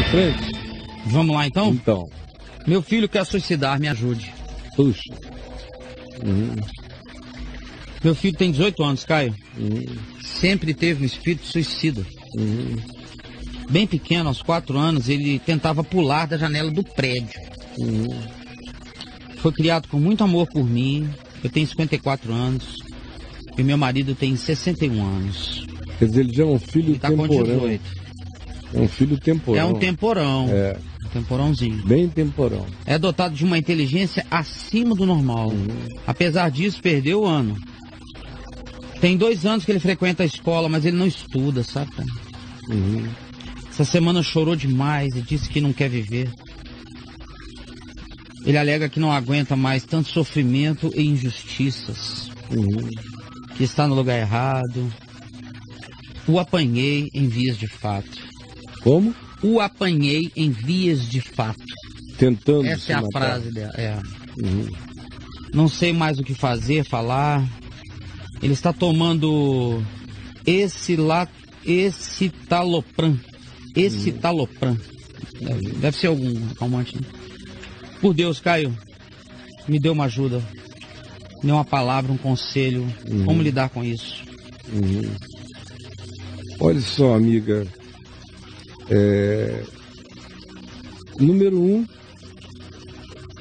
em frente? Vamos lá então? Então. Meu filho quer suicidar, me ajude. Puxa. Meu filho tem 18 anos, Caio. Sempre teve um espírito suicida. Bem pequeno, aos 4 anos, ele tentava pular da janela do prédio. Foi criado com muito amor por mim. Eu tenho 54 anos. E meu marido tem 61 anos. Quer dizer, ele já é um filho temporão. Com 18. É um filho temporão. É um temporão. É. Um temporãozinho. Bem temporão. É dotado de uma inteligência acima do normal. Apesar disso, perdeu o ano. Tem 2 anos que ele frequenta a escola, mas ele não estuda, sabe? Essa semana chorou demais e disse que não quer viver. Ele alega que não aguenta mais tanto sofrimento e injustiças. Que está no lugar errado. O apanhei em vias de fato. Como? O apanhei em vias de fato. Tentando. Essa é a frase dela. Não sei mais o que fazer, falar. Ele está tomando escitalopram. Deve ser algum calmante. Né? Por Deus, Caio, me dê uma ajuda. Me dê uma palavra, um conselho. Como lidar com isso? Olha só, amiga. Número 1,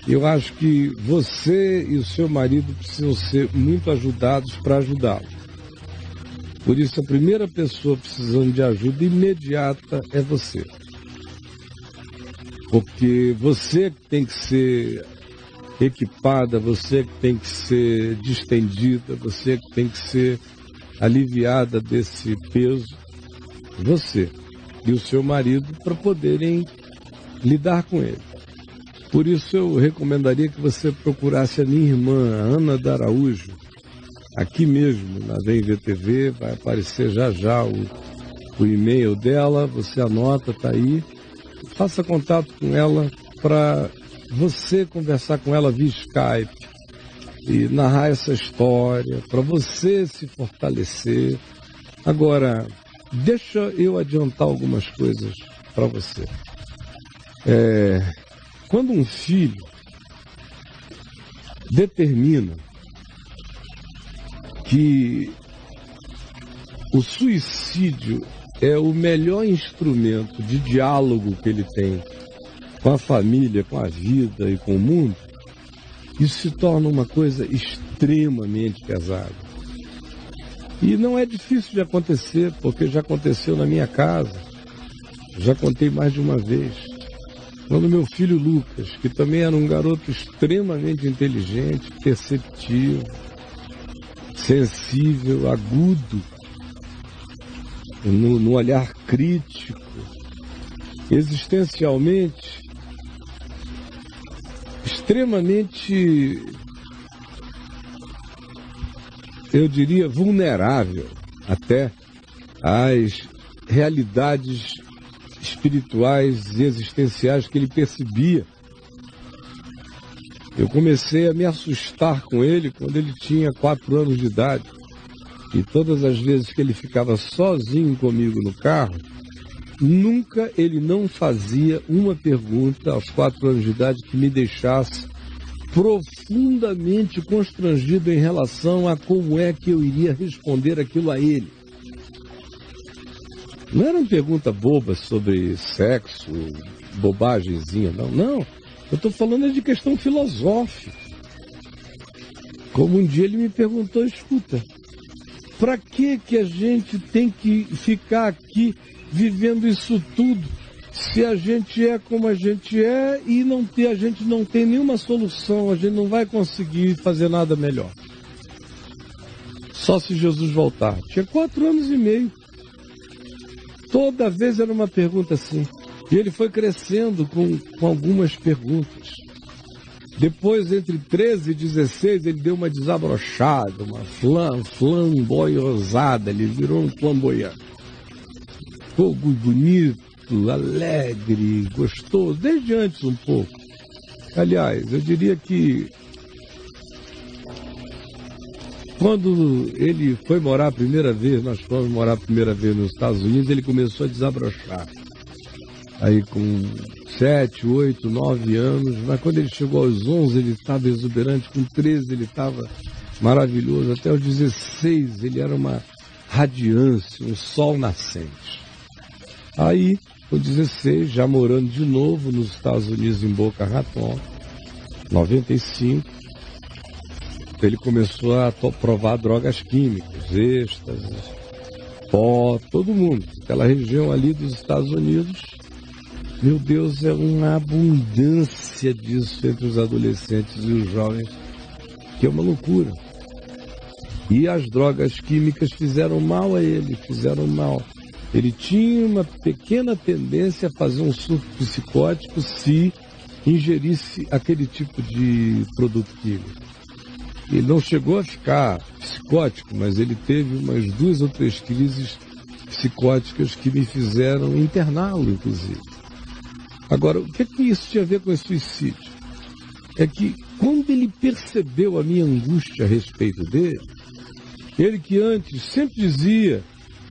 eu acho que você e o seu marido precisam ser muito ajudados para ajudá-lo. Por isso, a primeira pessoa precisando de ajuda imediata é você. Porque você que tem que ser equipada, você que tem que ser distendida, você que tem que ser aliviada desse peso, você e o seu marido, para poderem lidar com ele. Por isso eu recomendaria que você procurasse a minha irmã, Ana D'Araújo, aqui mesmo na Vem Ver TV, vai aparecer já já o e-mail dela, você anota, tá aí. Faça contato com ela para você conversar com ela via Skype e narrar essa história, para você se fortalecer. Agora, deixa eu adiantar algumas coisas para você. Quando um filho determina que o suicídio é o melhor instrumento de diálogo que ele tem com a família, com a vida e com o mundo, isso se torna uma coisa extremamente pesada. E não é difícil de acontecer, porque já aconteceu na minha casa. Já contei mais de uma vez. Quando meu filho Lucas, que também era um garoto extremamente inteligente, perceptivo, sensível, agudo, no olhar crítico, existencialmente, extremamente, eu diria, vulnerável até às realidades espirituais e existenciais que ele percebia. Eu comecei a me assustar com ele quando ele tinha 4 anos de idade. E todas as vezes que ele ficava sozinho comigo no carro, nunca ele não fazia uma pergunta aos 4 anos de idade que me deixasse profundamente constrangido em relação a como é que eu iria responder aquilo a ele. Não era uma pergunta boba sobre sexo, bobagemzinha, não. Não, eu estou falando de questão filosófica. Como um dia ele me perguntou, escuta, para que a gente tem que ficar aqui vivendo isso tudo se a gente é como a gente é e a gente não tem nenhuma solução, a gente não vai conseguir fazer nada melhor. Só se Jesus voltar. Tinha 4 anos e meio. Toda vez era uma pergunta assim. E ele foi crescendo com algumas perguntas. Depois, entre 13 e 16, ele deu uma desabrochada, uma flamboyosada, ele virou um flamboyante. Ficou bonito, alegre, gostoso, desde antes um pouco. Aliás, eu diria que quando ele foi morar a primeira vez, nós fomos morar a primeira vez nos Estados Unidos, ele começou a desabrochar. aí com 7, 8, 9 anos, mas quando ele chegou aos 11 ele estava exuberante, com 13 ele estava maravilhoso, até os 16 ele era uma radiância, um sol nascente. Aí, com 16, já morando de novo nos Estados Unidos, em Boca Raton, 95, ele começou a provar drogas químicas, êxtase, pó, todo mundo. Aquela região ali dos Estados Unidos, meu Deus, é uma abundância disso entre os adolescentes e os jovens, que é uma loucura. E as drogas químicas fizeram mal a ele, fizeram mal. Ele tinha uma pequena tendência a fazer um surto psicótico se ingerisse aquele tipo de produto químico. Ele não chegou a ficar psicótico, mas ele teve umas 2 ou 3 crises psicóticas que me fizeram interná-lo, inclusive. Agora, o que é que isso tinha a ver com esse suicídio? É que quando ele percebeu a minha angústia a respeito dele, ele que antes sempre dizia,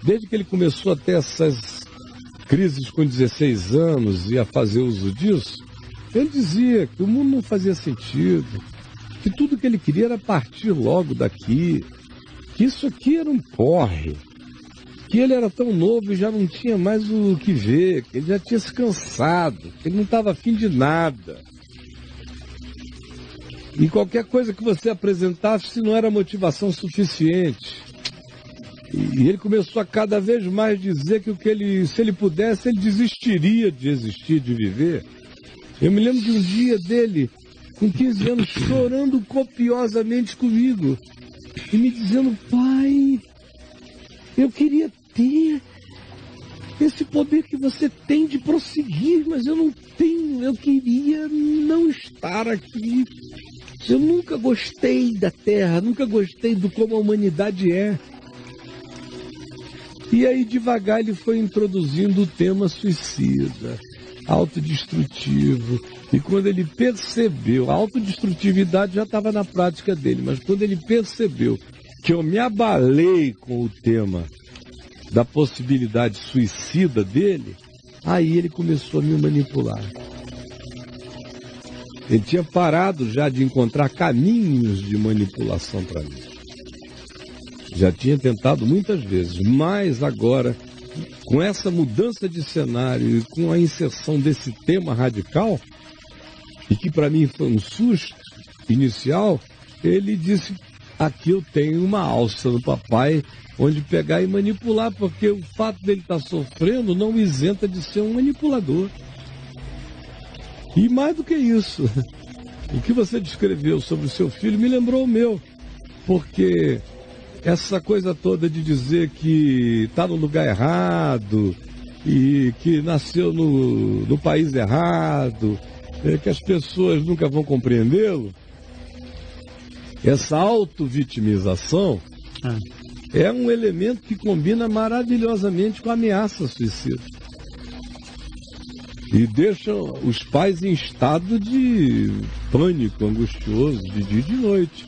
desde que ele começou a ter essas crises com 16 anos e a fazer uso disso, ele dizia que o mundo não fazia sentido, que tudo que ele queria era partir logo daqui, que isso aqui era um porre, que ele era tão novo e já não tinha mais o que ver, que ele já tinha se cansado, que ele não estava afim de nada. E qualquer coisa que você apresentasse não era motivação suficiente. E ele começou a cada vez mais dizer que se ele pudesse, ele desistiria de existir, de viver. Eu me lembro de um dia dele, com 15 anos, chorando copiosamente comigo e me dizendo: pai, eu queria ter esse poder que você tem de prosseguir, mas eu não tenho, eu queria não estar aqui. Eu nunca gostei da Terra, nunca gostei do como a humanidade é. E aí devagar ele foi introduzindo o tema suicida, autodestrutivo. E quando ele percebeu, a autodestrutividade já estava na prática dele, mas quando ele percebeu que eu me abalei com o tema da possibilidade suicida dele, aí ele começou a me manipular. Ele tinha parado já de encontrar caminhos de manipulação para mim. Já tinha tentado muitas vezes, mas agora, com essa mudança de cenário e com a inserção desse tema radical, e que para mim foi um susto inicial, ele disse: aqui eu tenho uma alça no papai, onde pegar e manipular, porque o fato dele estar sofrendo não me isenta de ser um manipulador. E mais do que isso, o que você descreveu sobre o seu filho me lembrou o meu, porque essa coisa toda de dizer que está no lugar errado e que nasceu no país errado, que as pessoas nunca vão compreendê-lo, essa auto-vitimização é um elemento que combina maravilhosamente com a ameaça suicida. E deixa os pais em estado de pânico angustioso, de dia e de noite,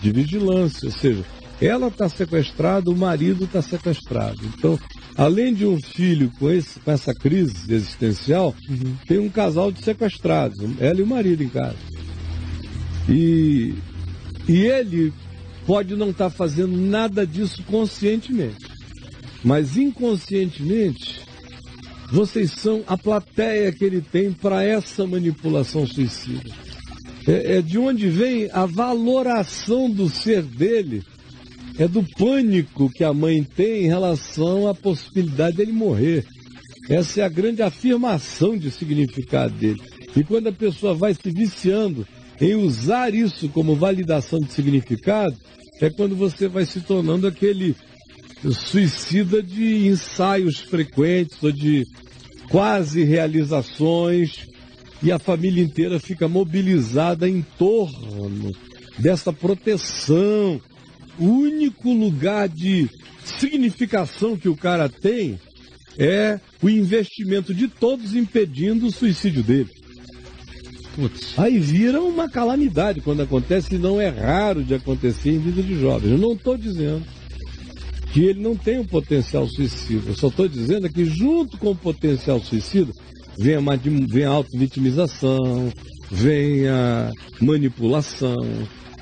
de vigilância. Ou seja, ela está sequestrada, o marido está sequestrado. Então, além de um filho com essa crise existencial, tem um casal de sequestrados, ela e o marido em casa. E ele pode não estar fazendo nada disso conscientemente, mas inconscientemente vocês são a plateia que ele tem para essa manipulação suicida. É de onde vem a valoração do ser dele, é do pânico que a mãe tem em relação à possibilidade dele morrer. Essa é a grande afirmação de significado dele. E quando a pessoa vai se viciando em usar isso como validação de significado, é quando você vai se tornando aquele suicida de ensaios frequentes ou de quase realizações, e a família inteira fica mobilizada em torno dessa proteção. O único lugar de significação que o cara tem é o investimento de todos impedindo o suicídio dele. Putz. Aí vira uma calamidade quando acontece, e não é raro de acontecer em vida de jovens. Eu não estou dizendo que ele não tem um potencial suicida. Eu só estou dizendo que junto com o potencial suicida, vem a auto-vitimização, vem a manipulação,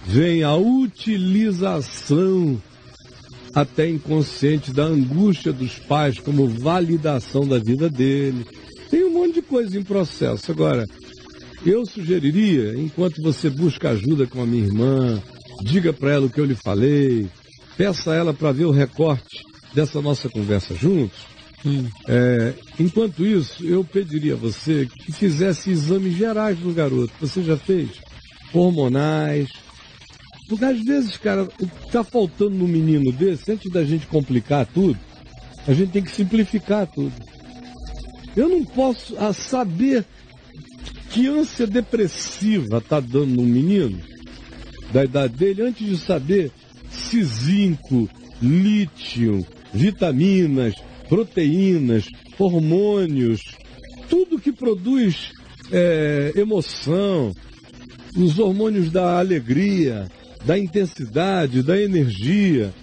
vem a utilização até inconsciente da angústia dos pais como validação da vida dele. Tem um monte de coisa em processo. Agora, eu sugeriria, enquanto você busca ajuda com a minha irmã, diga para ela o que eu lhe falei, peça a ela para ver o recorte dessa nossa conversa juntos. Enquanto isso, eu pediria a você que fizesse exames gerais do garoto. Você já fez? Hormonais. Porque às vezes, cara, o que está faltando num menino desse, antes da gente complicar tudo, a gente tem que simplificar tudo. Eu não posso saber que ânsia depressiva está dando num menino da idade dele, antes de saber se zinco, lítio, vitaminas, proteínas, hormônios, tudo que produz emoção, os hormônios da alegria, da intensidade, da energia.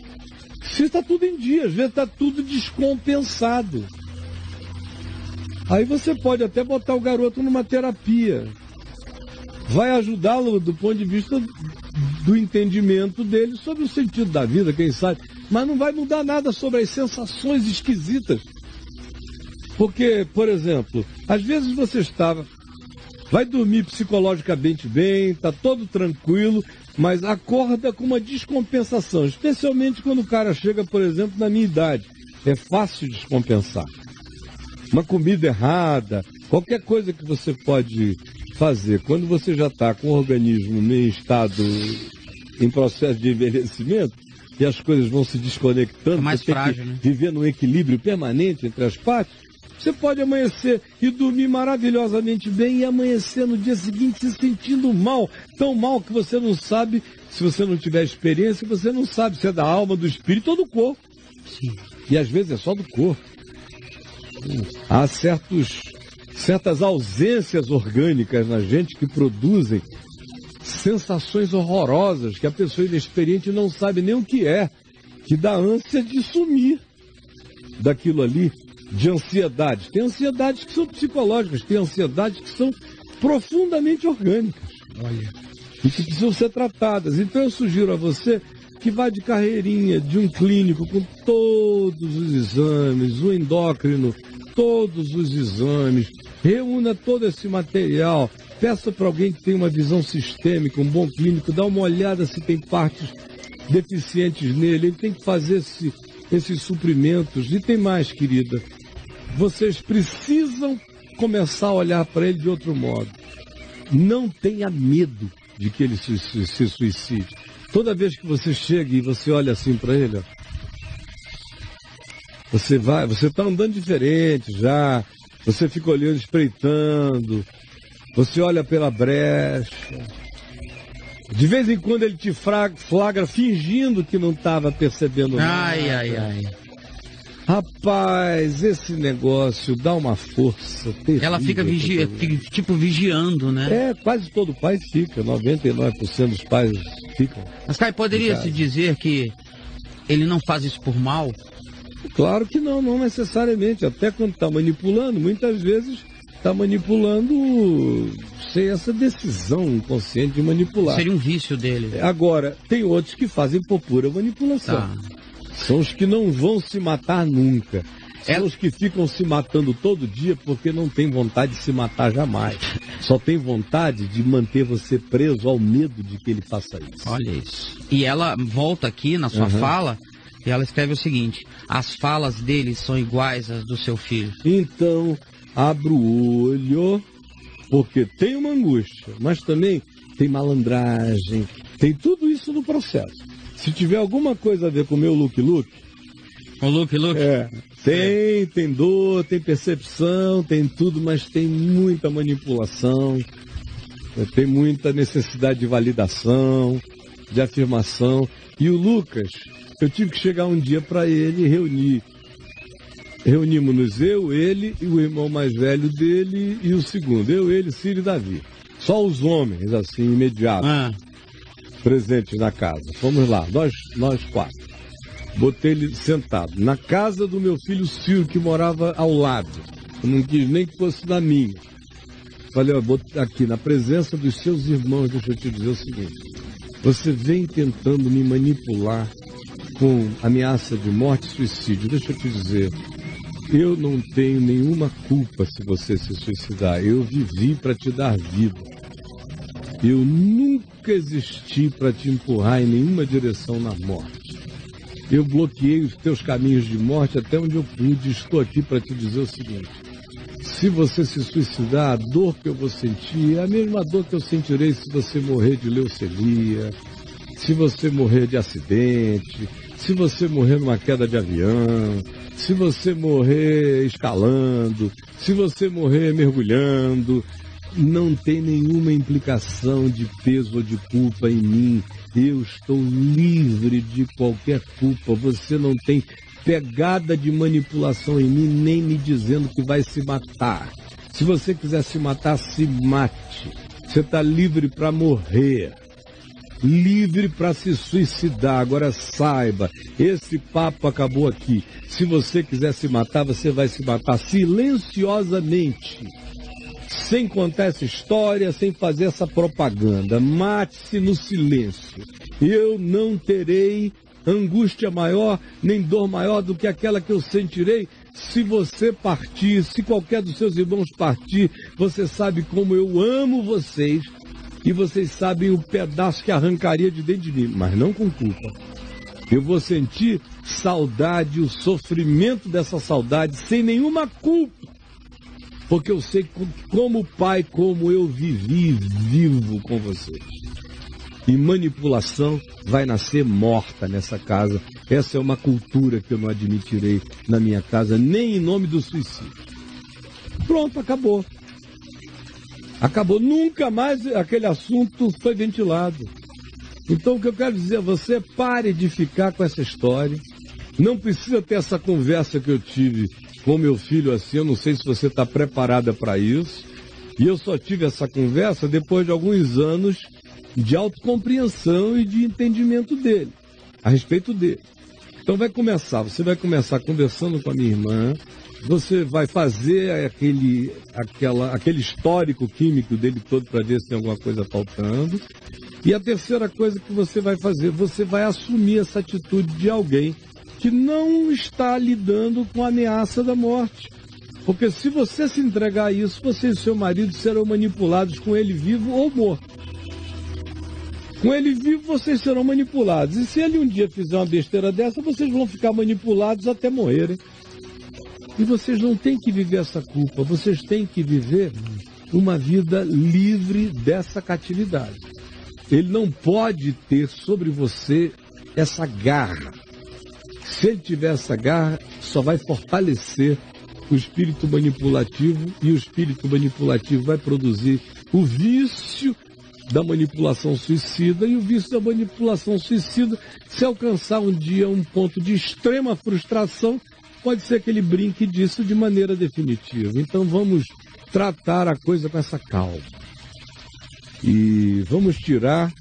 Se está tudo em dia, às vezes está tudo descompensado. Aí você pode até botar o garoto numa terapia. Vai ajudá-lo do ponto de vista do entendimento dele sobre o sentido da vida, quem sabe. Mas não vai mudar nada sobre as sensações esquisitas. Porque, por exemplo, às vezes você vai dormir psicologicamente bem, está todo tranquilo, mas acorda com uma descompensação, especialmente quando o cara chega, por exemplo, na minha idade. É fácil descompensar. Uma comida errada, qualquer coisa que você pode fazer, quando você já está com o organismo em estado, em processo de envelhecimento, e as coisas vão se desconectando, mais você frágil, tem que né? viver num equilíbrio permanente entre as partes, você pode amanhecer e dormir maravilhosamente bem e amanhecer no dia seguinte se sentindo mal, tão mal que você não sabe, se você não tiver experiência, você não sabe se é da alma, do espírito ou do corpo. Sim. E às vezes é só do corpo. Há certas ausências orgânicas na gente que produzem sensações horrorosas que a pessoa inexperiente não sabe nem o que é, que dá ânsia de sumir daquilo ali, de ansiedades. Tem ansiedades que são psicológicas, tem ansiedades que são profundamente orgânicas. Olha. E que precisam ser tratadas. Então eu sugiro a você que vá de carreirinha de um clínico com todos os exames, o endócrino, todos os exames, reúna todo esse material, peça para alguém que tem uma visão sistêmica, um bom clínico, dá uma olhada se tem partes deficientes nele, ele tem que fazer esses suprimentos. E tem mais, querida, vocês precisam começar a olhar para ele de outro modo. Não tenha medo de que ele se suicide. Toda vez que você chega e você olha assim para ele, ó, você está andando diferente já, você fica olhando, espreitando, você olha pela brecha. De vez em quando ele te flagra fingindo que não estava percebendo nada. Ai. Rapaz, esse negócio dá uma força terrível. Ela fica vigiando, né? Quase todo pai fica, 99% dos pais ficam. Mas, Caio, poderia-se dizer que ele não faz isso por mal? Claro que não necessariamente. Até quando está manipulando, muitas vezes está manipulando sem essa decisão inconsciente de manipular. Seria um vício dele. Agora, tem outros que fazem por pura manipulação. Tá. São os que não vão se matar nunca. São os que ficam se matando todo dia porque não tem vontade de se matar jamais. Só tem vontade de manter você preso ao medo de que ele faça isso. Olha isso. E ela volta aqui na sua fala e ela escreve o seguinte: as falas dele são iguais às do seu filho. Então, abra o olho, porque tem uma angústia, mas também tem malandragem, tem tudo isso no processo. Se tiver alguma coisa a ver com o meu look. O look? Tem dor, tem percepção, tem tudo, mas tem muita manipulação, tem muita necessidade de validação, de afirmação. E o Lucas, eu tive que chegar um dia para ele e reunimos-nos ele e o irmão mais velho dele e o segundo, ele, Ciro e Davi. Só os homens, assim, imediatos. Presentes na casa. Fomos lá, nós quatro. Botei ele sentado na casa do meu filho Ciro, que morava ao lado. Eu não quis nem que fosse na minha. Falei, ó, aqui, na presença dos seus irmãos, deixa eu te dizer o seguinte. Você vem tentando me manipular com ameaça de morte e suicídio. Deixa eu te dizer, eu não tenho nenhuma culpa se você se suicidar. Eu vivi para te dar vida. Eu nunca existi para te empurrar em nenhuma direção na morte. Eu bloqueei os teus caminhos de morte até onde eu pude. Estou aqui para te dizer o seguinte. Se você se suicidar, a dor que eu vou sentir é a mesma dor que eu sentirei se você morrer de leucemia, se você morrer de acidente, se você morrer numa queda de avião, se você morrer escalando, se você morrer mergulhando. Não tem nenhuma implicação de peso ou de culpa em mim. Eu estou livre de qualquer culpa. Você não tem pegada de manipulação em mim, nem me dizendo que vai se matar. Se você quiser se matar, se mate. Você está livre para morrer. Livre para se suicidar. Agora saiba, esse papo acabou aqui. Se você quiser se matar, você vai se matar silenciosamente. Sem contar essa história, sem fazer essa propaganda. Mate-se no silêncio. Eu não terei angústia maior, nem dor maior do que aquela que eu sentirei se você partir, se qualquer dos seus irmãos partir. Você sabe como eu amo vocês e vocês sabem o pedaço que arrancaria de dentro de mim, mas não com culpa. Eu vou sentir saudade, o sofrimento dessa saudade, sem nenhuma culpa. Porque eu sei como pai, como eu vivi e vivo com vocês. E manipulação vai nascer morta nessa casa. Essa é uma cultura que eu não admitirei na minha casa, nem em nome do suicídio. Pronto, acabou. Acabou. Nunca mais aquele assunto foi ventilado. Então o que eu quero dizer a você, pare de ficar com essa história. Não precisa ter essa conversa que eu tive com meu filho assim, eu não sei se você está preparada para isso. E eu só tive essa conversa depois de alguns anos de autocompreensão e de entendimento dele, a respeito dele. Então você vai começar conversando com a minha irmã, você vai fazer aquele histórico químico dele todo para ver se tem alguma coisa faltando. E a terceira coisa que você vai fazer, você vai assumir essa atitude de alguém que não está lidando com a ameaça da morte. Porque se você se entregar a isso, você e seu marido serão manipulados com ele vivo ou morto. Com ele vivo, vocês serão manipulados. E se ele um dia fizer uma besteira dessa, vocês vão ficar manipulados até morrerem. E vocês não têm que viver essa culpa. Vocês têm que viver uma vida livre dessa catividade. Ele não pode ter sobre você essa garra. Se ele tiver essa garra, só vai fortalecer o espírito manipulativo, e o espírito manipulativo vai produzir o vício da manipulação suicida, e o vício da manipulação suicida, se alcançar um dia um ponto de extrema frustração, pode ser que ele brinque disso de maneira definitiva. Então vamos tratar a coisa com essa calma. E vamos tirar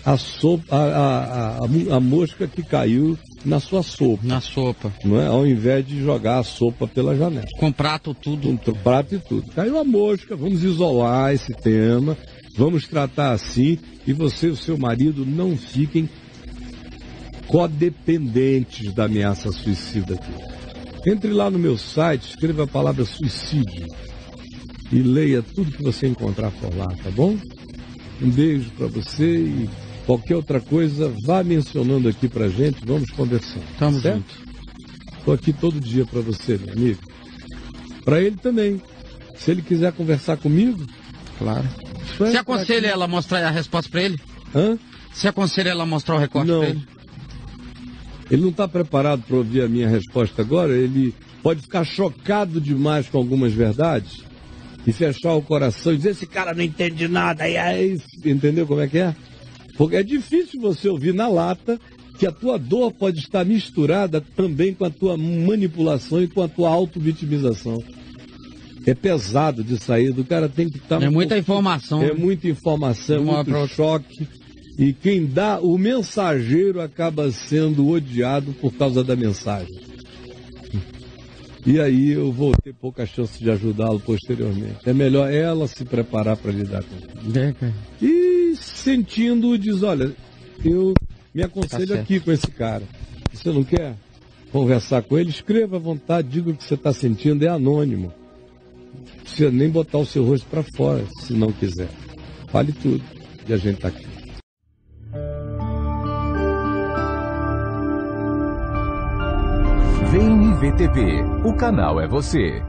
a mosca que caiu na sua sopa. Na sopa. Não é? Ao invés de jogar a sopa pela janela. Com prato tudo. Com prato e tudo. Caiu a mosca, vamos isolar esse tema, vamos tratar assim, e você e o seu marido não fiquem codependentes da ameaça suicida aqui. Entre lá no meu site, escreva a palavra suicídio e leia tudo que você encontrar por lá, tá bom? Um beijo para você e qualquer outra coisa, vá mencionando aqui pra gente, vamos conversando. Tamo junto. Estou aqui todo dia para você, meu amigo. Para ele também. Se ele quiser conversar comigo, claro. Você aconselha ela a mostrar a resposta para ele? Hã? Você aconselha ela a mostrar o recorte para ele? Ele não está preparado para ouvir a minha resposta agora. Ele pode ficar chocado demais com algumas verdades e fechar o coração e dizer, esse cara não entende nada. Aí, entendeu como é que é? Porque é difícil você ouvir na lata que a tua dor pode estar misturada também com a tua manipulação e com a tua auto-vitimização. É pesado de sair, do cara tem que estar... É muita informação. É muita informação, é muito choque. E quem dá, o mensageiro acaba sendo odiado por causa da mensagem. E aí eu vou ter pouca chance de ajudá-lo posteriormente. É melhor ela se preparar para lidar com isso. E sentindo, diz, olha, eu me aconselho aqui com esse cara. Você não quer conversar com ele? Escreva à vontade, diga o que você está sentindo, é anônimo. Não precisa nem botar o seu rosto para fora, se não quiser. Fale tudo e a gente está aqui. Vem IVTV, o canal é você.